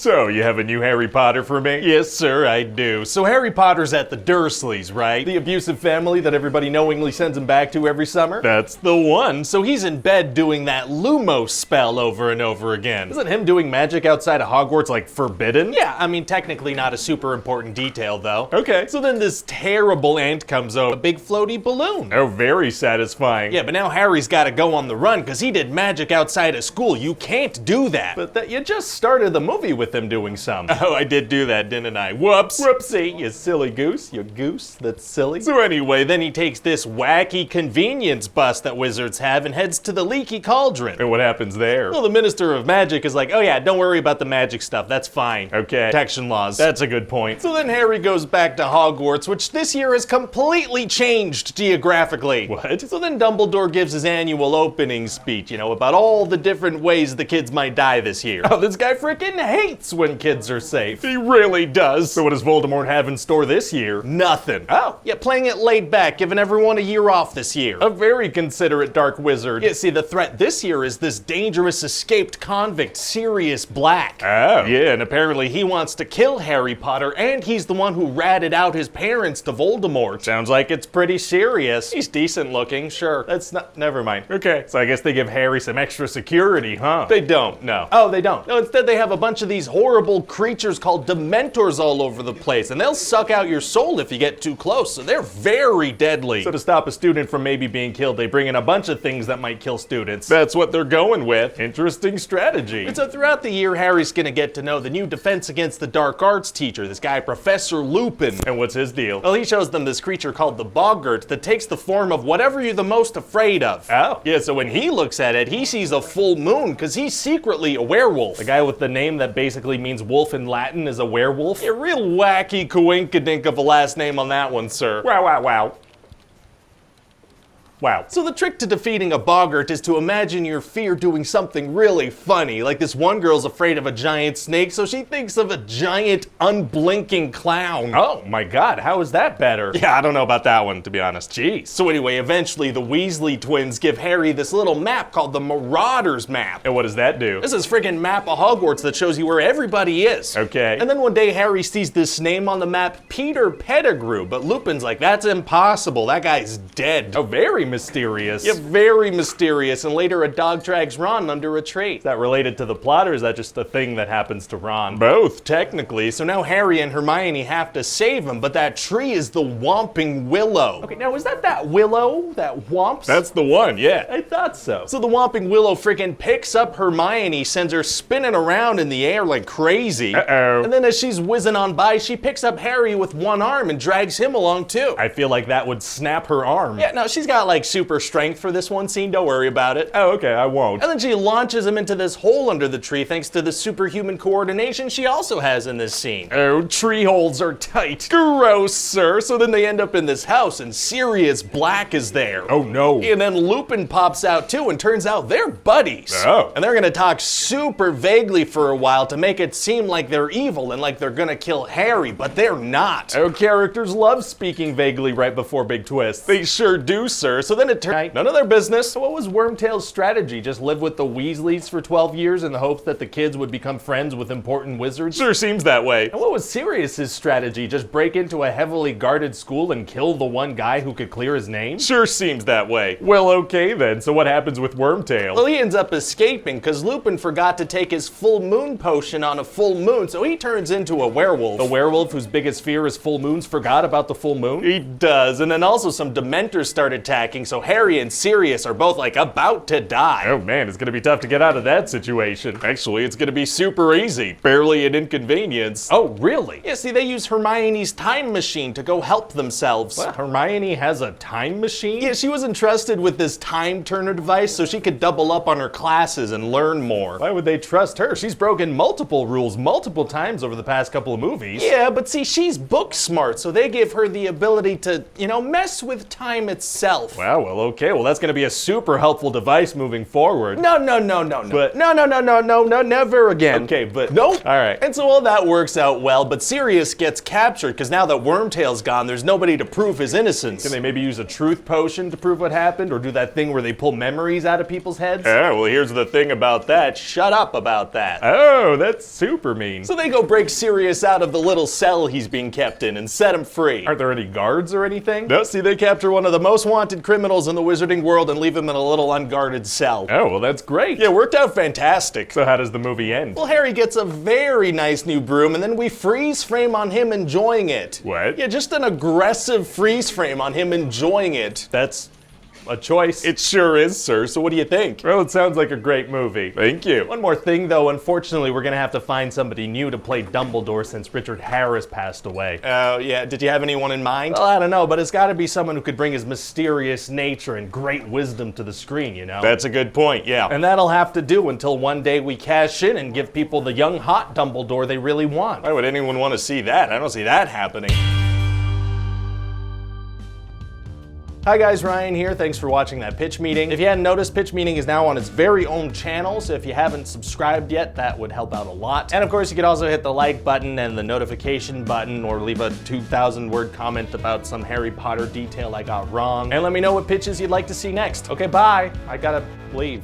So, you have a new Harry Potter for me? Yes, sir, I do. So Harry Potter's at the Dursleys, right? The abusive family that everybody knowingly sends him back to every summer? That's the one. So he's in bed doing that Lumos spell over and over again. Isn't him doing magic outside of Hogwarts like forbidden? Yeah, I mean technically not a super important detail though. Okay. So then this terrible ant comes over, a big floaty balloon. Oh, very satisfying. Yeah, but now Harry's gotta go on the run because he did magic outside of school. You can't do that. But you just started the movie with him doing some. Oh, I did do that, didn't I? Whoops. Whoopsie, you silly goose. You goose that's silly. So anyway, then he takes this wacky convenience bus that wizards have and heads to the leaky cauldron. And what happens there? Well, the Minister of Magic is like, oh yeah, don't worry about the magic stuff, that's fine. Okay. Protection laws. That's a good point. So then Harry goes back to Hogwarts, which this year has completely changed geographically. What? So then Dumbledore gives his annual opening speech, about all the different ways the kids might die this year. Oh, this guy freaking hates when kids are safe. He really does. So what does Voldemort have in store this year? Nothing. Oh. Yeah, playing it laid back, giving everyone a year off this year. A very considerate dark wizard. Yeah, see, the threat this year is this dangerous escaped convict, Sirius Black. Oh. Yeah, and apparently he wants to kill Harry Potter, and he's the one who ratted out his parents to Voldemort. Sounds like it's pretty serious. He's decent looking, sure. That's not, never mind. Okay, so I guess they give Harry some extra security, huh? They don't, no. Oh, they don't. No, instead they have a bunch of these horrible creatures called Dementors all over the place, and they'll suck out your soul if you get too close, so they're very deadly. So to stop a student from maybe being killed, they bring in a bunch of things that might kill students. That's what they're going with. Interesting strategy. And so throughout the year, Harry's gonna get to know the new Defense Against the Dark Arts teacher, this guy, Professor Lupin. And what's his deal? Well, he shows them this creature called the Boggart that takes the form of whatever you're the most afraid of. Oh. Yeah, so when he looks at it, he sees a full moon because he's secretly a werewolf. The guy with the name that basically means wolf in Latin is a werewolf? A real wacky coinkadink of a last name on that one, sir. Wow, wow, wow. Wow. So the trick to defeating a boggart is to imagine your fear doing something really funny. Like this one girl's afraid of a giant snake, so she thinks of a giant unblinking clown. Oh my god, how is that better? Yeah, I don't know about that one, to be honest. Jeez. So anyway, eventually the Weasley twins give Harry this little map called the Marauders map. And what does that do? This is friggin' map of Hogwarts that shows you where everybody is. Okay. And then one day Harry sees this name on the map, Peter Pettigrew, but Lupin's like, that's impossible, that guy's dead. Oh, very mysterious. Yeah, very mysterious, and later a dog drags Ron under a tree. Is that related to the plot, or is that just a thing that happens to Ron? Both, technically. So now Harry and Hermione have to save him, but that tree is the Whomping Willow. Okay, now is that willow that whomps? That's the one, yeah. I thought so. So the Whomping Willow freaking picks up Hermione, sends her spinning around in the air like crazy. Uh-oh. And then as she's whizzing on by, she picks up Harry with one arm and drags him along too. I feel like that would snap her arm. Yeah, no, she's got like super strength for this one scene, don't worry about it. Oh, okay, I won't. And then she launches him into this hole under the tree thanks to the superhuman coordination she also has in this scene. Oh, tree holes are tight. Gross, sir. So then they end up in this house and Sirius Black is there. Oh no. And then Lupin pops out too, and turns out they're buddies. Oh. And they're gonna talk super vaguely for a while to make it seem like they're evil and like they're gonna kill Harry, but they're not. Oh, characters love speaking vaguely right before big twists. They sure do, sir. So then it turns none of their business. So what was Wormtail's strategy? Just live with the Weasleys for 12 years in the hopes that the kids would become friends with important wizards? Sure seems that way. And what was Sirius's strategy? Just break into a heavily guarded school and kill the one guy who could clear his name? Sure seems that way. Well, okay then. So what happens with Wormtail? Well, he ends up escaping because Lupin forgot to take his full moon potion on a full moon, so he turns into a werewolf. A werewolf whose biggest fear is full moons forgot about the full moon? He does, and then also some Dementors start attacking, so Harry and Sirius are both like about to die. Oh man, it's gonna be tough to get out of that situation. Actually, it's gonna be super easy. Barely an inconvenience. Oh, really? Yeah, see, they use Hermione's time machine to go help themselves. What? Hermione has a time machine? Yeah, she was entrusted with this time turner device so she could double up on her classes and learn more. Why would they trust her? She's broken multiple rules multiple times over the past couple of movies. Yeah, but see, she's book smart, so they give her the ability to, mess with time itself. Wow, well, okay. Well, that's gonna be a super helpful device moving forward. No. But- No, never again. Okay, but... Nope. All right. And so all that works out well, but Sirius gets captured because now that Wormtail's gone, there's nobody to prove his innocence. Can they maybe use a truth potion to prove what happened, or do that thing where they pull memories out of people's heads? Oh, well, here's the thing about that. Shut up about that. Oh, that's super mean. So they go break Sirius out of the little cell he's being kept in and set him free. Aren't there any guards or anything? No, see, they capture one of the most wanted criminals in the wizarding world and leave him in a little unguarded cell. Oh, well, that's great. Yeah, it worked out fantastic. So how does the movie end? Well, Harry gets a very nice new broom, and then we freeze frame on him enjoying it. What? Yeah, just an aggressive freeze frame on him enjoying it. That's a choice. It sure is, sir. So what do you think? Well, it sounds like a great movie. Thank you. One more thing, though. Unfortunately, we're gonna have to find somebody new to play Dumbledore since Richard Harris passed away. Oh, yeah. Did you have anyone in mind? Well, I don't know, but it's gotta be someone who could bring his mysterious nature and great wisdom to the screen, you know? That's a good point, yeah. And that'll have to do until one day we cash in and give people the young, hot Dumbledore they really want. Why would anyone want to see that? I don't see that happening. Hi guys, Ryan here. Thanks for watching that pitch meeting. If you hadn't noticed, pitch meeting is now on its very own channel, so if you haven't subscribed yet, that would help out a lot. And of course, you could also hit the like button and the notification button, or leave a 2,000 word comment about some Harry Potter detail I got wrong. And let me know what pitches you'd like to see next. Okay, bye. I gotta leave.